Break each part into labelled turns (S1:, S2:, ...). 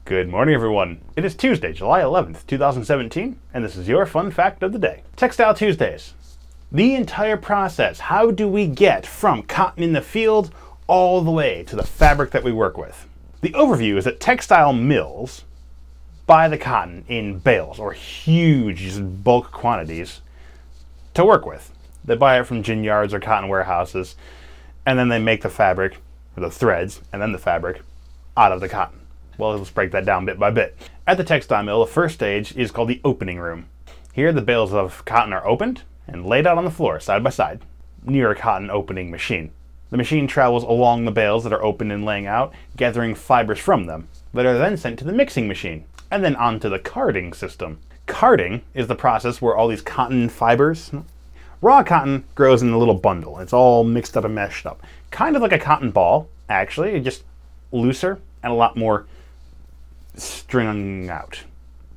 S1: Good morning, everyone. It is Tuesday, July 11th, 2017, and this is your fun fact of the day. Textile Tuesdays. The entire process. How do we get from cotton in the field all the way to the fabric that we work with? The overview is that textile mills buy the cotton in bales or huge bulk quantities to work with. They buy it from gin yards or cotton warehouses, and then they make the fabric, or the threads, and then the fabric out of the cotton. Well, let's break that down bit by bit. At the textile mill, the first stage is called the opening room. Here, the bales of cotton are opened and laid out on the floor, side by side, near a cotton opening machine. The machine travels along the bales that are opened and laying out, gathering fibers from them, that are then sent to the mixing machine, and then onto the carding system. Carding is the process where all these cotton fibers, raw cotton grows in a little bundle. It's all mixed up and meshed up. Kind of like a cotton ball, actually, just looser and a lot more strung out.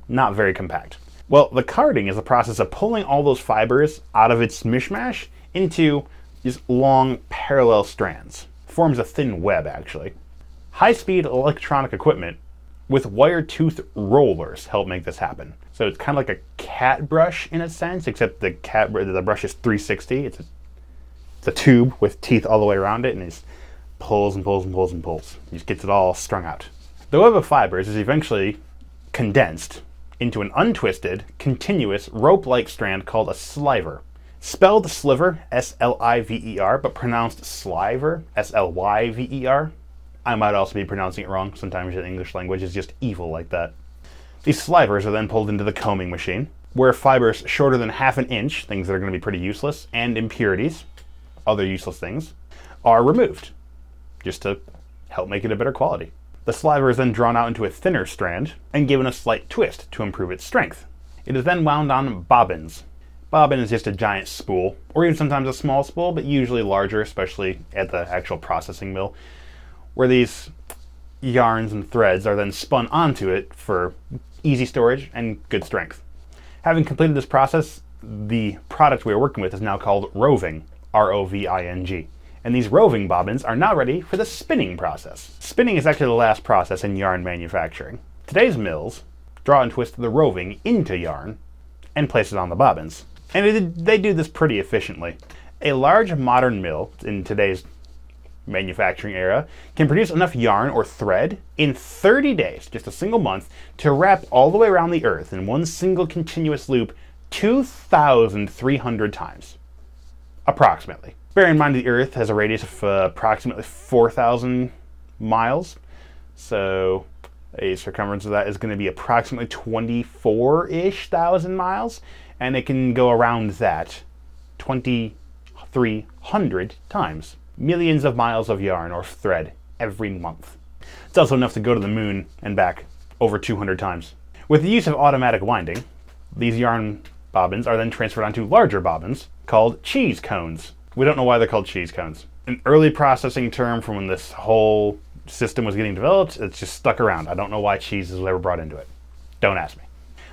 S1: Not very compact. Well, the carding is the process of pulling all those fibers out of its mishmash into these long parallel strands. Forms a thin web, actually. High-speed electronic equipment with wire tooth rollers help make this happen. So it's kind of like a cat brush in a sense, except the brush is 360. It's a tube with teeth all the way around it, and it just pulls and pulls and pulls and pulls. It just gets it all strung out. The web of fibers is eventually condensed into an untwisted, continuous, rope-like strand called a sliver. Spelled sliver, S-L-I-V-E-R, but pronounced sliver, S-L-Y-V-E-R. I might also be pronouncing it wrong. Sometimes the English language is just evil like that. These slivers are then pulled into the combing machine, where fibers shorter than half an inch, things that are going to be pretty useless, and impurities, other useless things, are removed, just to help make it a better quality. The sliver is then drawn out into a thinner strand and given a slight twist to improve its strength. It is then wound on bobbins. Bobbin is just a giant spool, or even sometimes a small spool, but usually larger, especially at the actual processing mill, where these yarns and threads are then spun onto it for easy storage and good strength. Having completed this process, the product we are working with is now called roving, R-O-V-I-N-G. And these roving bobbins are now ready for the spinning process. Spinning is actually the last process in yarn manufacturing. Today's mills draw and twist the roving into yarn and place it on the bobbins. And they do this pretty efficiently. A large modern mill in today's manufacturing era can produce enough yarn or thread in 30 days, just a single month, to wrap all the way around the earth in one single continuous loop 2,300 times. Approximately. Bear in mind the Earth has a radius of approximately 4,000 miles, so a circumference of that is going to be approximately 24-ish thousand miles, and it can go around that 2,300 times. Millions of miles of yarn or thread every month. It's also enough to go to the moon and back over 200 times. With the use of automatic winding, these yarn bobbins are then transferred onto larger bobbins called cheese cones. We don't know why they're called cheese cones. An early processing term from when this whole system was getting developed, it's just stuck around. I don't know why cheese was ever brought into it. Don't ask me.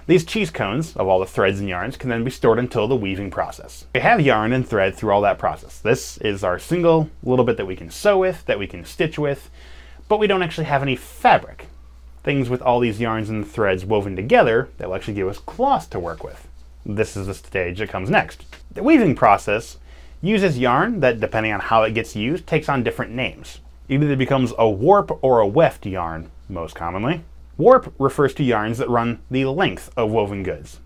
S1: These cheese cones of all the threads and yarns can then be stored until the weaving process. We have yarn and thread through all that process. This is our single little bit that we can sew with, that we can stitch with, but we don't actually have any fabric. Things with all these yarns and threads woven together that will actually give us cloth to work with. This is the stage that comes next. The weaving process uses yarn that, depending on how it gets used, takes on different names. It either becomes a warp or a weft yarn, most commonly. Warp refers to yarns that run the length of woven goods.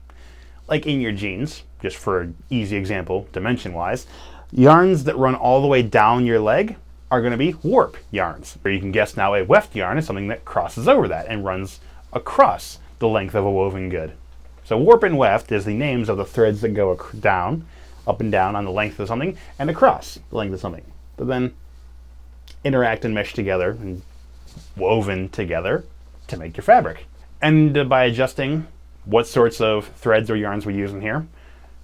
S1: Like in your jeans, just for an easy example, dimension-wise, yarns that run all the way down your leg are going to be warp yarns. Or you can guess now a weft yarn is something that crosses over that and runs across the length of a woven good. So warp and weft is the names of the threads that go down, up and down on the length of something, and across the length of something. But then interact and mesh together and woven together to make your fabric. And by adjusting what sorts of threads or yarns we use in here,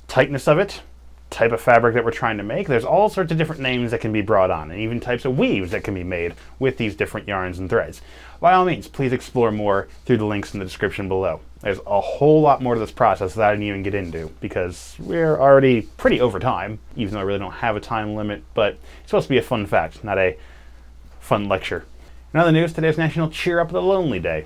S1: tightness of it, type of fabric that we're trying to make, there's all sorts of different names that can be brought on, and even types of weaves that can be made with these different yarns and threads. By all means, please explore more through the links in the description below. There's a whole lot more to this process that I didn't even get into because we're already pretty over time, even though I really don't have a time limit, but it's supposed to be a fun fact, not a fun lecture. In other news, today's National Cheer Up the Lonely Day.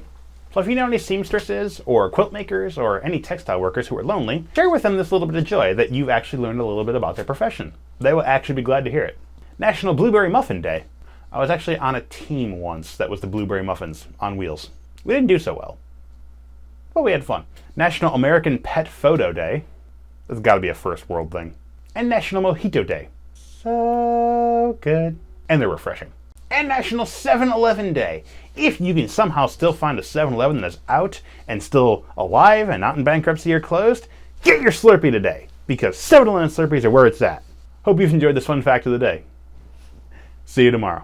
S1: So if you know any seamstresses or quilt makers or any textile workers who are lonely, share with them this little bit of joy that you've actually learned a little bit about their profession. They will actually be glad to hear it. National Blueberry Muffin Day. I was actually on a team once that was the Blueberry Muffins on wheels. We didn't do so well, but we had fun. National American Pet Photo Day. That's got to be a first world thing. And National Mojito Day. So good. And they're refreshing. And National 7-Eleven Day. If you can somehow still find a 7-Eleven that's out and still alive and not in bankruptcy or closed, get your Slurpee today, because 7-Eleven Slurpees are where it's at. Hope you've enjoyed this fun fact of the day. See you tomorrow.